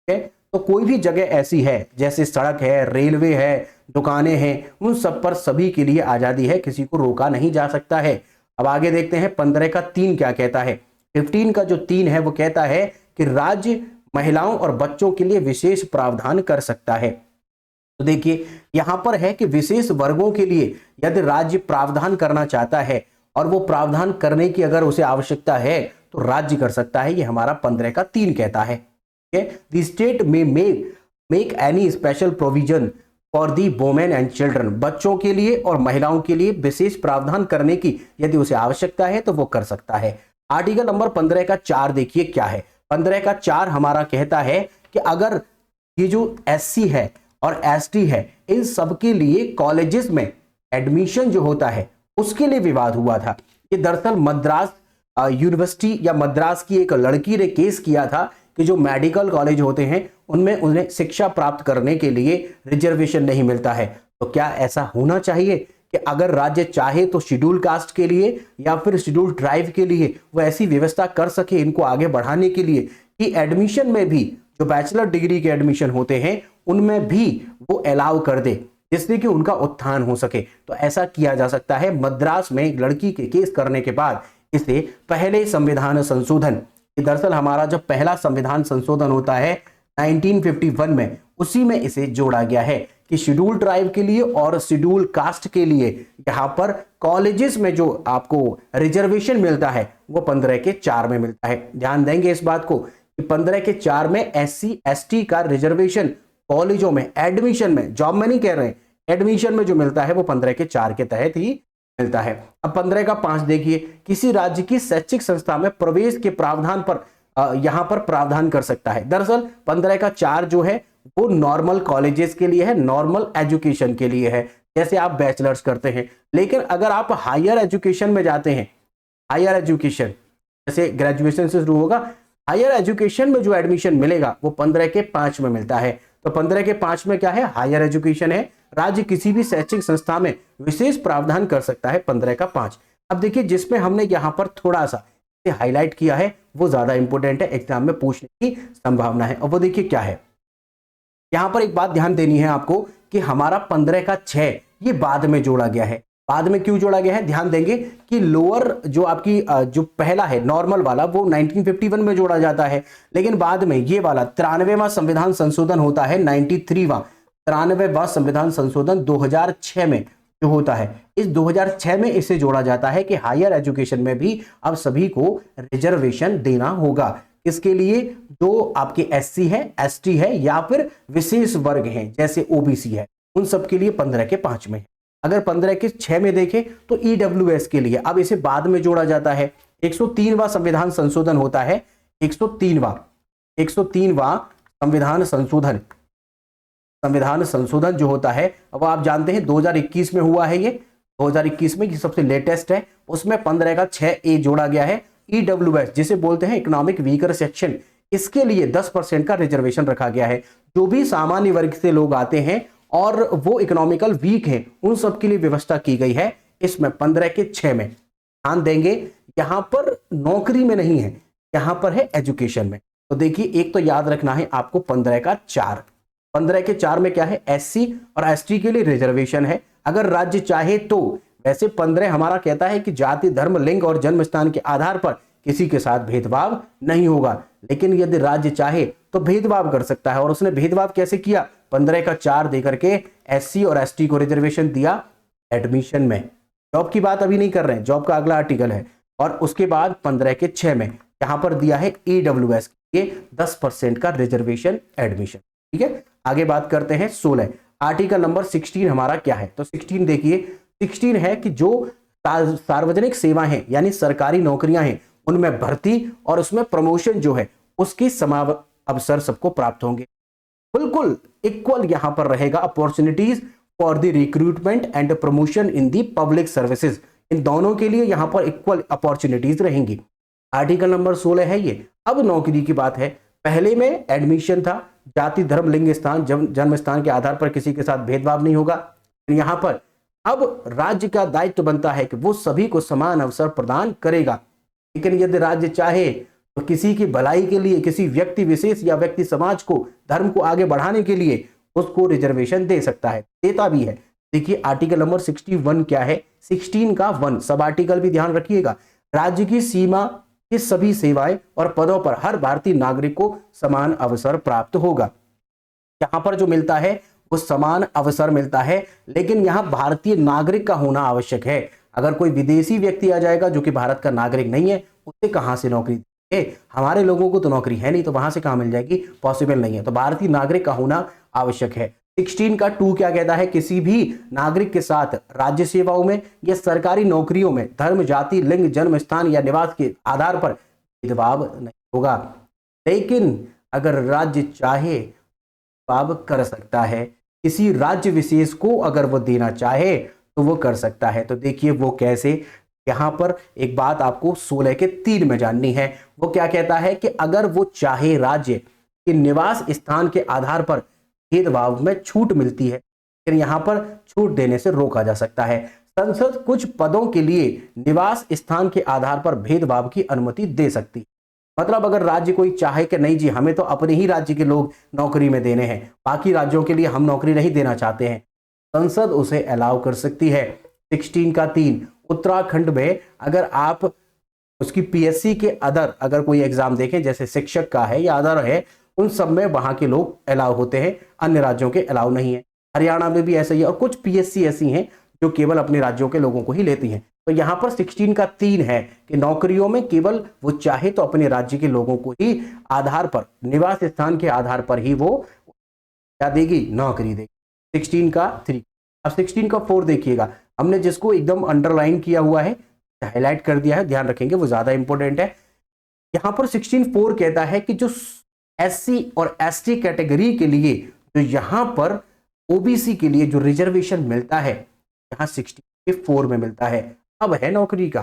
है, तो कोई भी जगह ऐसी है जैसे सड़क है, रेलवे है, दुकानें हैं, उन सब पर सभी के लिए आजादी है, किसी को रोका नहीं जा सकता है। अब आगे देखते हैं 15 का 3 क्या कहता है। 15 का जो 3 है वो कहता है कि राज्य महिलाओं और बच्चों के लिए विशेष प्रावधान कर सकता है। तो देखिए यहां पर है कि विशेष वर्गों के लिए यदि राज्य प्रावधान करना चाहता है और वो प्रावधान करने की अगर उसे आवश्यकता है तो राज्य कर सकता है। ये हमारा 15 का 3 कहता है। द स्टेट में make any special provision for the women and children, बच्चों के लिए और महिलाओं के लिए विशेष प्रावधान करने की यदि उसे आवश्यकता है तो वो कर सकता है। आर्टिकल नंबर 15 का 4 देखिए क्या है। 15 का 4 हमारा कहता है कि अगर ये जो एससी है और एसटी है इन सबके लिए कॉलेजेस में एडमिशन जो होता है उसके लिए विवाद हुआ था। ये दरअसल मद्रास यूनिवर्सिटी या मद्रास की एक लड़की ने केस किया था कि जो मेडिकल कॉलेज होते हैं उनमें उन्हें शिक्षा प्राप्त करने के लिए रिजर्वेशन नहीं मिलता है। तो क्या ऐसा होना चाहिए कि अगर राज्य चाहे तो शेड्यूल कास्ट के लिए या फिर शेड्यूल ट्राइब के लिए वो ऐसी व्यवस्था कर सके इनको आगे बढ़ाने के लिए कि एडमिशन में भी जो बैचलर डिग्री के एडमिशन होते हैं उनमें भी वो अलाउ कर दे जिससे कि उनका उत्थान हो सके। तो ऐसा किया जा सकता है। मद्रास में एक लड़की के केस करने के बाद इसे पहले संविधान संशोधन, दरअसल हमारा जब पहला संविधान संशोधन होता है 1951 में, उसी में इसे जोड़ा गया है कि शेड्यूल ट्राइब के लिए और शेड्यूल कास्ट के लिए यहां पर कॉलेजेस में जो आपको रिजर्वेशन मिलता है वो 15 के 4 में मिलता है। ध्यान देंगे इस बात को कि 15 के 4 में एससी एसटी का रिजर्वेशन कॉलेजों में एडमिशन में, जॉब में नहीं कह रहे हैं, एडमिशन में जो मिलता है वो 15 के 4 के तहत ही मिलता है। अब 15 का 5 देखिए, किसी राज्य की शैक्षिक संस्था में प्रवेश के प्रावधान पर यहां पर प्रावधान कर सकता है। दरअसल 15 का 4 जो है वो नॉर्मल कॉलेजेस के लिए है, नॉर्मल एजुकेशन के लिए है, जैसे आप बैचलर्स करते हैं। लेकिन अगर आप हायर एजुकेशन में जाते हैं, हायर एजुकेशन जैसे ग्रेजुएशन से शुरू होगा, हायर एजुकेशन में जो एडमिशन मिलेगा वो 15 के 5 में मिलता है। तो 15 के 5 में क्या है, हायर एजुकेशन है, राज्य किसी भी शैक्षिक संस्था में विशेष प्रावधान कर सकता है। 15 का 5। अब देखिए जिसमें हमने यहां पर थोड़ा सा हाईलाइट किया है वो ज्यादा इंपॉर्टेंट है, एग्जाम में पूछने की संभावना है। और वो देखिए क्या है, यहां पर एक बात ध्यान देनी है आपको कि हमारा 15 का 6 ये बाद में जोड़ा गया है। बाद में क्यों जोड़ा गया है, ध्यान देंगे कि लोअर जो आपकी जो पहला है नॉर्मल वाला वो 1951 में जोड़ा जाता है, लेकिन बाद में ये वाला 93वां संविधान संशोधन होता है, 93वां संविधान संशोधन 2006 में जो होता है, इस 2006 में इसे जोड़ा जाता है कि हायर एजुकेशन में भी अब सभी को रिजर्वेशन देना होगा। इसके लिए जो आपके एससी है, एसटी है या फिर विशेष वर्ग हैं जैसे ओबीसी है, उन सब के लिए 15 के 5 में। अगर 15 के 6 में देखें तो ईडब्ल्यूएस के लिए अब इसे बाद में जोड़ा जाता है। 103वां संविधान संशोधन होता है, 103वां संविधान संशोधन जो होता है अब आप जानते हैं 2021 में हुआ है। ये 2021 में सबसे लेटेस्ट है, उसमें 15 का 6A जोड़ा गया है। ईडब्ल्यूएस जिसे बोलते हैं इकोनॉमिक वीकर सेक्शन, इसके लिए 10% का रिजर्वेशन रखा गया है। जो भी सामान्य वर्ग से लोग आते हैं और वो इकोनॉमिकल वीक हैं उन सब के लिए व्यवस्था की गई है इसमें 15 के 6 में। ध्यान देंगे यहां पर नौकरी में नहीं है, यहां पर है एजुकेशन में। तो देखिए एक तो याद रखना है आपको 15 का 4। 15 के 4 में क्या है, एससी और एसटी के लिए रिजर्वेशन है अगर राज्य चाहे तो। वैसे 15 हमारा कहता है कि जाति, धर्म, लिंग और जन्म स्थान के आधार पर किसी के साथ भेदभाव नहीं होगा, लेकिन यदि राज्य चाहे तो भेदभाव कर सकता है। और उसने भेदभाव कैसे किया, 15 का 4 देकर के एससी और एसटी को रिजर्वेशन दिया एडमिशन में। जॉब की बात अभी नहीं कर रहे हैं, जॉब का अगला आर्टिकल है। और उसके बाद 15 के 6 में यहां पर दिया है ईडब्ल्यूएस के 10% का रिजर्वेशन एडमिशन। ठीक है, आगे बात करते हैं 16 आर्टिकल नंबर 16 हमारा क्या है। तो 16 देखिए, 16 है कि जो सार्वजनिक सेवा है यानी सरकारी नौकरियां हैं उनमें भर्ती और उसमें प्रमोशन जो है उसकी समान अवसर सबको प्राप्त होंगे। बिल्कुल इक्वल यहां पर रहेगा opportunities for the recruitment and promotion in the public services, इन दोनों के लिए यहां पर इक्वल अपॉर्चुनिटीज रहेंगी। आर्टिकल नंबर 16 है ये। अब नौकरी की बात है, पहले में एडमिशन था, जाति, धर्म, लिंग, स्थान, जन्म स्थान के आधार पर किसी के साथ भेदभाव नहीं होगा। यहां पर अब राज्य का दायित्व बनता है कि वो सभी को समान अवसर प्रदान करेगा। लेकिन यदि राज्य चाहे तो किसी की भलाई के लिए, किसी व्यक्ति विशेष या व्यक्ति समाज को, धर्म को आगे बढ़ाने के लिए उसको रिजर्वेशन दे सकता है, देता भी है। देखिए आर्टिकल नंबर 61 क्या है, 16 का 1 सब आर्टिकल भी ध्यान रखिएगा। राज्य की सीमा के सभी सेवाएं और पदों पर हर भारतीय नागरिक को समान अवसर प्राप्त होगा। यहां पर जो मिलता है वो समान अवसर मिलता है, लेकिन यहां भारतीय नागरिक का होना आवश्यक है। अगर कोई विदेशी व्यक्ति आ जाएगा जो कि भारत का नागरिक नहीं है, उसे कहां से नौकरी देंगे? हमारे लोगों को तो नौकरी है नहीं, तो वहां से कहां मिल जाएगी? पॉसिबल नहीं है। तो भारतीय नागरिक का होना आवश्यक है। 16 का 2 क्या कहता है, किसी भी नागरिक के साथ राज्य सेवाओं में या सरकारी नौकरियों में धर्म, जाति, लिंग, जन्म स्थान या निवास के आधार पर भेदभाव नहीं होगा। लेकिन अगर राज्य चाहे भेदभाव कर सकता है, किसी राज्य विशेष को अगर वो देना चाहे तो वो कर सकता है। तो देखिए वो कैसे, यहां पर एक बात आपको 16 के 3 में जाननी है। वो क्या कहता है कि अगर वो चाहे राज्य के निवास स्थान के आधार पर भेदभाव में छूट मिलती है, फिर यहां पर छूट देने से रोका जा सकता है। संसद कुछ पदों के लिए निवास स्थान के आधार पर भेदभाव की अनुमति दे सकती है। मतलब अगर राज्य कोई चाहे कि नहीं जी, हमें तो अपने ही राज्य के लोग नौकरी में देने हैं, बाकी राज्यों के लिए हम नौकरी नहीं देना चाहते हैं, संसद उसे अलाउ कर सकती है। 16 का 3 उत्तराखंड में अगर आप उसकी पीएससी के अदर अगर कोई एग्जाम देखें, जैसे शिक्षक का है या अदर है, उन सब में वहां के लोग अलाउ होते हैं, अन्य राज्यों के अलाउ नहीं है। हरियाणा में भी ऐसा ही है, और कुछ पीएससी ऐसी हैं जो केवल अपने राज्यों के लोगों को ही लेती हैं। तो यहां पर 16 का 3 है कि नौकरियों में केवल वो चाहे तो अपने राज्य के लोगों को ही आधार पर, निवास स्थान के आधार पर ही वो क्या देगी, नौकरी देगी। 16 का 3। अब 16 का 4 देखिएगा, हमने जिसको एकदम अंडरलाइन किया हुआ है, हाईलाइट कर दिया है, ध्यान रखेंगे वो ज्यादा इंपॉर्टेंट है। यहां पर 16.4 कहता है कि जो एससी और एसटी कैटेगरी के लिए जो यहां पर ओबीसी के लिए जो रिजर्वेशन मिलता है, यहां 16.4 में मिलता है। अब है नौकरी का,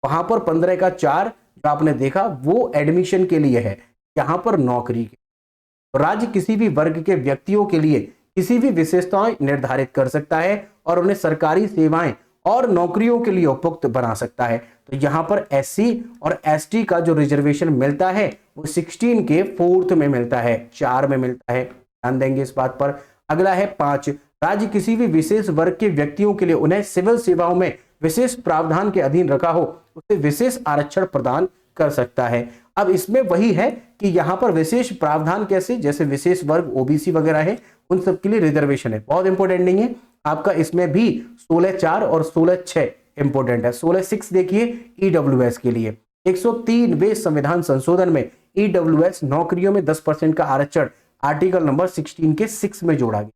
वहां पर 15 का 4 जो आपने देखा वो एडमिशन के लिए है, यहां पर नौकरी के। तो राज्य किसी भी वर्ग के व्यक्तियों के लिए किसी भी विशेषताएं निर्धारित कर सकता है और उन्हें सरकारी सेवाएं और नौकरियों के लिए उपयुक्त बना सकता है। तो यहां पर एससी और एसटी का जो रिजर्वेशन मिलता है वो 16 के 4th में मिलता है, 4 में मिलता है, ध्यान देंगे इस बात पर। अगला है 5, राज्य किसी भी विशेष वर्ग के व्यक्तियों के लिए उन्हें सिविल सेवाओं में विशेष प्रावधान के अधीन रखा हो उसे विशेष आरक्षण प्रदान कर सकता है। अब इसमें वही है कि यहां पर विशेष प्रावधान कैसे, जैसे विशेष वर्ग ओबीसी वगैरह है, उन सब के लिए रिजर्वेशन है, बहुत इंपॉर्टेंट नहीं है आपका। इसमें भी 16.4 और 16.6 इंपॉर्टेंट है। 16.6 देखिए ईडब्ल्यूएस के लिए 103वें संविधान संशोधन में ईडब्ल्यूएस नौकरियों में 10% का आरक्षण आर्टिकल नंबर 16 के 6 में जोड़ा गया।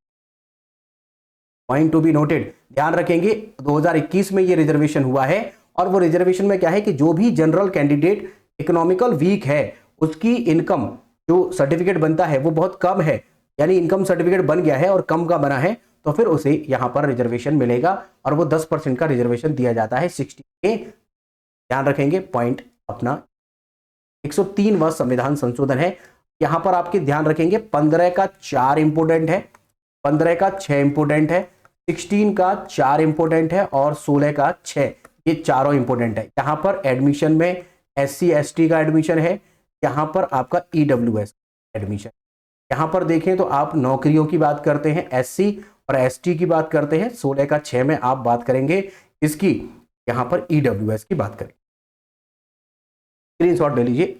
पॉइंट टू बी नोटेड, ध्यान रखेंगे 2021 में ये रिजर्वेशन हुआ है, और वो रिजर्वेशन में क्या है कि जो भी जनरल कैंडिडेट इकोनॉमिकल वीक है उसकी इनकम जो सर्टिफिकेट बनता है वो बहुत कम है, यानी इनकम सर्टिफिकेट बन गया है और कम का बना है, तो फिर उसे यहां पर रिजर्वेशन मिलेगा और वो 10% का रिजर्वेशन दिया जाता है 60 के। ध्यान रखेंगे पॉइंट अपना। 103वां संविधान संशोधन है, यहां पर आपके ध्यान रखेंगे 15 का 4 इंपोर्टेंट है, 15 का 6 इंपोर्टेंट है, 16 का 4 इंपोर्टेंट है और 16 का 6, ये चारों इंपोर्टेंट है। यहां पर एडमिशन में एससी एसटी का एडमिशन है, यहां पर आपका ईडब्ल्यूएस एडमिशन। यहां पर देखें तो आप नौकरियों की बात करते हैं, एससी और एसटी की बात करते हैं, 16 का 6 में आप बात करेंगे इसकी, यहां पर ईडब्ल्यूएस की बात करेंगे। स्क्रीनशॉट ले लीजिए,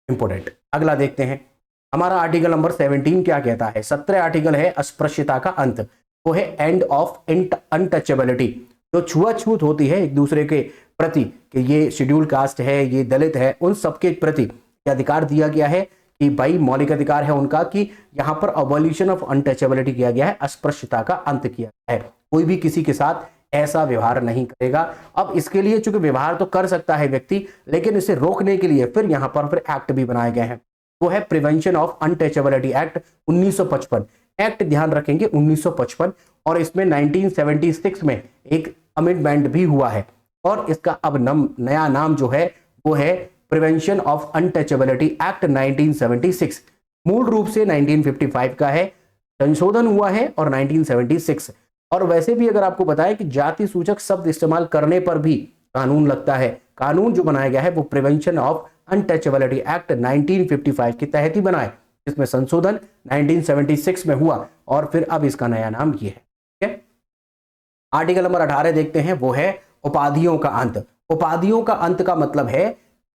इंपोर्टेंट। अगला देखते हैं हमारा आर्टिकल नंबर 17 क्या कहता है। 17 आर्टिकल है अस्पृश्यता का अंत, वो है एंड ऑफ अनटचेबिलिटी। जो छुआछूत होती है एक दूसरे के प्रति कि ये शेड्यूल कास्ट है, ये दलित है, उन सबके प्रति अधिकार दिया गया है कि भाई मौलिक अधिकार है उनका कि यहां पर अबॉलिशन ऑफ अनटचेबिलिटी किया गया है, अस्पृश्यता का अंत किया गया है, कोई भी किसी के साथ ऐसा व्यवहार नहीं करेगा। अब इसके लिए चूंकि व्यवहार तो कर सकता है व्यक्ति, लेकिन इसे रोकने के लिए फिर यहां पर फिर एक्ट भी बनाए गए हैं, वो है prevention of untouchability act 1955 act, ध्यान रखेंगे 1955, और इसमें 1976 में एक अमेंडमेंट भी हुआ है और इसका अब नया नाम जो है वो है प्रिवेंशन ऑफ अनटचेबिलिटी एक्ट 1976। मूल रूप से 1955 का है, संशोधन हुआ है और 1976। और वैसे भी अगर आपको बताएं कि जाति सूचक शब्द इस्तेमाल करने पर भी कानून लगता है। कानून जो बनाया गया है वो प्रिवेंशन ऑफ अनटचेबिलिटी एक्ट 1955 के तहत ही बना है, इसमें संशोधन 1976 में हुआ और फिर अब इसका नया नाम ये है। ठीक है, आर्टिकल नंबर 18 देखते हैं, वो है उपाधियों का अंत। उपाधियों का अंत का मतलब है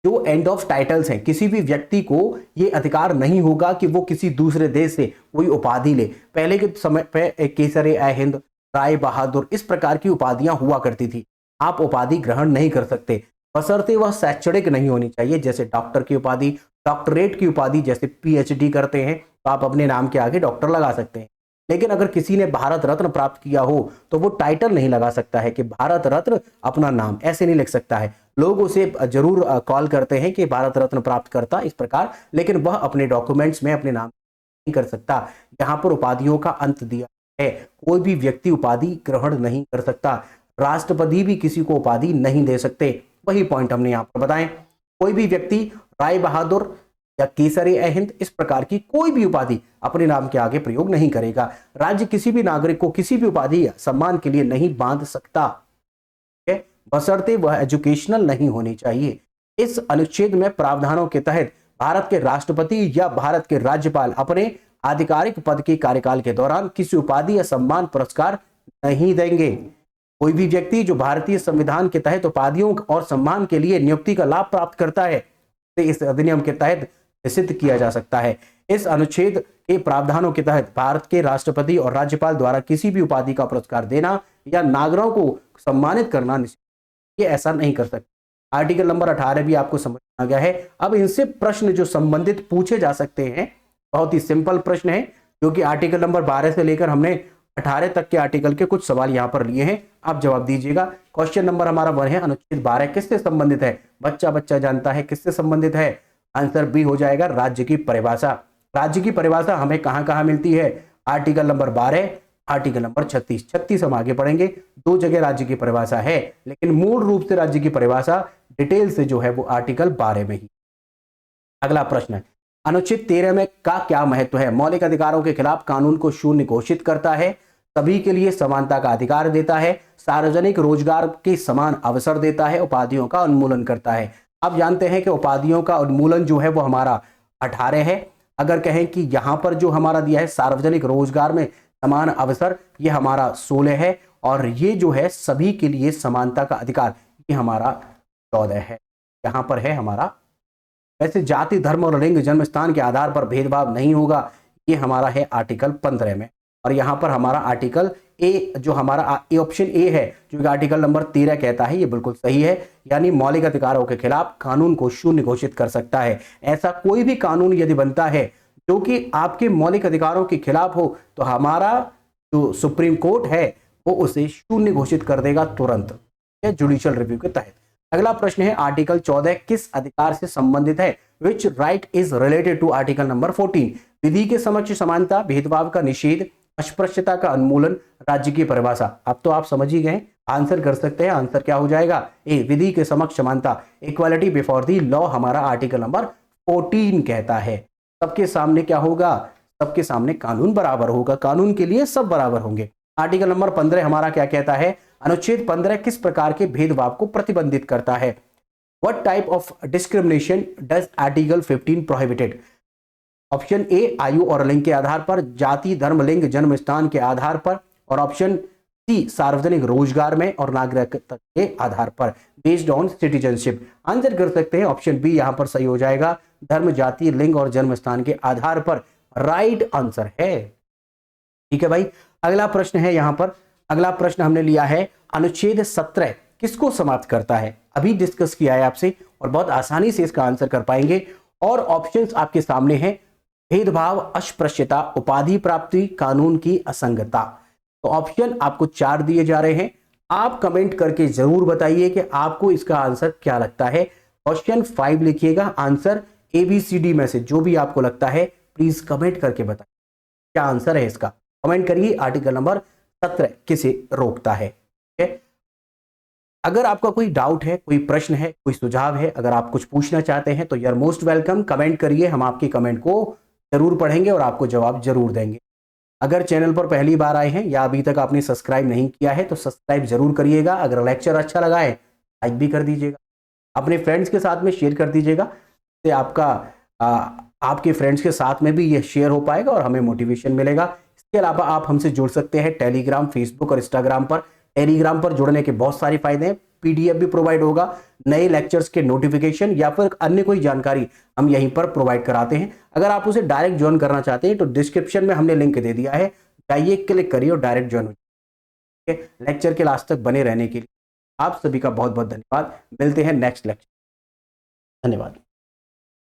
जो एंड ऑफ टाइटल्स हैं, किसी भी व्यक्ति को यह अधिकार नहीं होगा कि वो किसी दूसरे देश से कोई उपाधि ले। पहले के समय पे केसरे ए हिंद, राय बहादुर, इस प्रकार की उपाधियां हुआ करती थी। आप उपाधि ग्रहण नहीं कर सकते बशर्ते वह शैक्षणिक नहीं होनी चाहिए, जैसे डॉक्टर की उपाधि, डॉक्टरेट की उपाधि, जैसे पीएचडी करते हैं तो आप अपने नाम के आगे डॉक्टर लगा सकते हैं। लेकिन अगर किसी ने भारत रत्न प्राप्त किया हो तो वो टाइटल नहीं लगा सकता है कि भारत रत्न, अपना नाम ऐसे नहीं लिख सकता है। लोग उसे जरूर कॉल करते हैं कि भारत रत्न प्राप्त करता इस प्रकार, लेकिन वह अपने डॉक्यूमेंट्स में अपने नाम नहीं कर सकता। यहाँ पर उपाधियों का अंत दिया है, कोई भी व्यक्ति उपाधि ग्रहण नहीं कर सकता, राष्ट्रपति भी किसी को उपाधि नहीं दे सकते। वही पॉइंट हमने यहाँ पर बताए। कोई भी व्यक्ति राय बहादुर या केसरी ए हिंद इस प्रकार की कोई भी उपाधि अपने नाम के आगे प्रयोग नहीं करेगा। राज्य किसी भी नागरिक को किसी भी उपाधि या सम्मान के लिए नहीं बांध सकता, बशर्ते वह एजुकेशनल नहीं होनी चाहिए। इस अनुच्छेद में प्रावधानों के तहत भारत के राष्ट्रपति या भारत के राज्यपाल अपने आधिकारिक पद के कार्यकाल के दौरान किसी उपाधि या सम्मान पुरस्कार नहीं देंगे। कोई भी व्यक्ति जो भारतीय संविधान के तहत उपाधियों और सम्मान के लिए नियुक्ति का लाभ प्राप्त करता है तो इस अधिनियम के तहत निषिद्ध किया जा सकता है। इस अनुच्छेद के प्रावधानों के तहत भारत के राष्ट्रपति और राज्यपाल द्वारा किसी भी उपाधि का पुरस्कार देना या नागरिकों को सम्मानित करना निषिद्ध, ये ऐसा नहीं कर सकते। आर्टिकल नंबर 18 भी आपको समझ आ गया है। अब इनसे प्रश्न जो संबंधित पूछे जा सकते हैं, बहुत ही सिंपल प्रश्न है, क्योंकि आर्टिकल नंबर 12 से लेकर हमने 18 तक के आर्टिकल के कुछ सवाल यहां पर लिए हैं। आप जवाब दीजिएगा। क्वेश्चन नंबर हमारा 1 है, अनुच्छेद 12 किससे संबंधित है? बच्चा जानता है किससे संबंधित है। आंसर बी हो जाएगा, राज्य की परिभाषा। राज्य की परिभाषा हमें कहां कहां मिलती है? आर्टिकल नंबर 12, आर्टिकल नंबर 36 हम आगे पढ़ेंगे। दो जगह राज्य की परिभाषा है, लेकिन मूल रूप से राज्य की परिभाषा डिटेल से जो है वो आर्टिकल 12 में ही। अगला प्रश्न है, अनुच्छेद 13 में का क्या महत्व है? मौलिक अधिकारों के खिलाफ कानून को शून्य घोषित करता है, सभी के लिए समानता का अधिकार देता है, सार्वजनिक रोजगार के समान अवसर देता है, उपाधियों का उन्मूलन करता है। आप जानते हैं कि उपाधियों का उन्मूलन जो है वो हमारा 18 है। अगर कहें कि यहां पर जो हमारा दिया है सार्वजनिक रोजगार में समान अवसर, ये हमारा 16 है, और ये जो है सभी के लिए समानता का अधिकार, ये हमारा 14 है। यहां पर है हमारा, वैसे जाति, धर्म और लिंग, जन्म स्थान के आधार पर भेदभाव नहीं होगा, ये हमारा है आर्टिकल 15 में। और यहां पर हमारा आर्टिकल ए, जो हमारा ऑप्शन ए है, जो आर्टिकल नंबर 13 कहता है, ये बिल्कुल सही है। यानी मौलिक अधिकारों के खिलाफ कानून को शून्य घोषित कर सकता है। ऐसा कोई भी कानून यदि बनता है जो कि आपके मौलिक अधिकारों के खिलाफ हो तो हमारा जो सुप्रीम कोर्ट है वो उसे शून्य घोषित कर देगा तुरंत, जुडिशियल रिव्यू के तहत। अगला प्रश्न है, आर्टिकल 14 किस अधिकार से संबंधित है? Which right is related to article number 14? विधि के समक्ष समानता, भेदभाव का निषेध, अस्पृश्यता का उन्मूलन, राज्य की परिभाषा। अब तो आप समझ ही गए, आंसर कर सकते हैं। आंसर क्या हो जाएगा? ए, विधि के समक्ष समानता, इक्वालिटी बिफोर दी लॉ, हमारा आर्टिकल नंबर 14 कहता है। सबके सामने क्या होगा? सबके सामने कानून बराबर होगा, कानून के लिए सब बराबर होंगे। आर्टिकल नंबर 15 हमारा क्या कहता है? अनुच्छेद 15 किस प्रकार के भेदभाव को प्रतिबंधित करता है? What type of discrimination does article 15 prohibited? Option A, आयु और लिंग के आधार पर, जाति, धर्म, लिंग, जन्म स्थान के आधार पर, और ऑप्शन सी, सार्वजनिक रोजगार में और नागरिकता के आधार पर, बेस्ड ऑन सिटीजनशिप। आंसर कर सकते हैं ऑप्शन बी यहां पर सही हो जाएगा, धर्म, जाति, लिंग और जन्म स्थान के आधार पर राइट आंसर है। ठीक है भाई, अगला प्रश्न है यहां पर। अगला प्रश्न हमने लिया है, अनुच्छेद 17 किसको समाप्त करता है? अभी डिस्कस किया है आपसे और बहुत आसानी से इसका आंसर कर पाएंगे। और ऑप्शंस आपके सामने हैं, भेदभाव, अस्पृश्यता, उपाधि प्राप्ति, कानून की असंगतता। तो ऑप्शन आपको 4 दिए जा रहे हैं। आप कमेंट करके जरूर बताइए कि आपको इसका आंसर क्या लगता है। क्वेश्चन 5 लिखिएगा, आंसर ABCD में से जो भी आपको लगता है प्लीज कमेंट करके बताइए क्या आंसर है इसका। कमेंट करिए, आर्टिकल नंबर 17 किसे रोकता है। ठीक है, अगर आपका कोई डाउट है, कोई प्रश्न है, कोई सुझाव है, अगर आप कुछ पूछना चाहते हैं तो you are most welcome. Comment करिए, हम आपके कमेंट को जरूर पढ़ेंगे और आपको जवाब जरूर देंगे। अगर चैनल पर पहली बार आए हैं या अभी तक आपने सब्सक्राइब नहीं किया है तो सब्सक्राइब जरूर करिएगा। अगर लेक्चर अच्छा लगा है लाइक भी कर दीजिएगा, अपने फ्रेंड्स के साथ में शेयर कर दीजिएगा, तो आपका आपके फ्रेंड्स के साथ में भी ये शेयर हो पाएगा और हमें मोटिवेशन मिलेगा। इसके अलावा आप हमसे जुड़ सकते हैं टेलीग्राम, फेसबुक और इंस्टाग्राम पर। टेलीग्राम पर जुड़ने के बहुत सारे फायदे हैं, पीडीएफ भी प्रोवाइड होगा, नए लेक्चर्स के नोटिफिकेशन या फिर अन्य कोई जानकारी हम यहीं पर प्रोवाइड कराते हैं। अगर आप उसे डायरेक्ट ज्वाइन करना चाहते हैं तो डिस्क्रिप्शन में हमने लिंक दे दिया है, जाइए क्लिक करिए और डायरेक्ट ज्वाइन हो जाइए। लेक्चर के लास्ट तक बने रहने के लिए आप सभी का बहुत बहुत धन्यवाद। मिलते हैं नेक्स्ट लेक्चर। धन्यवाद।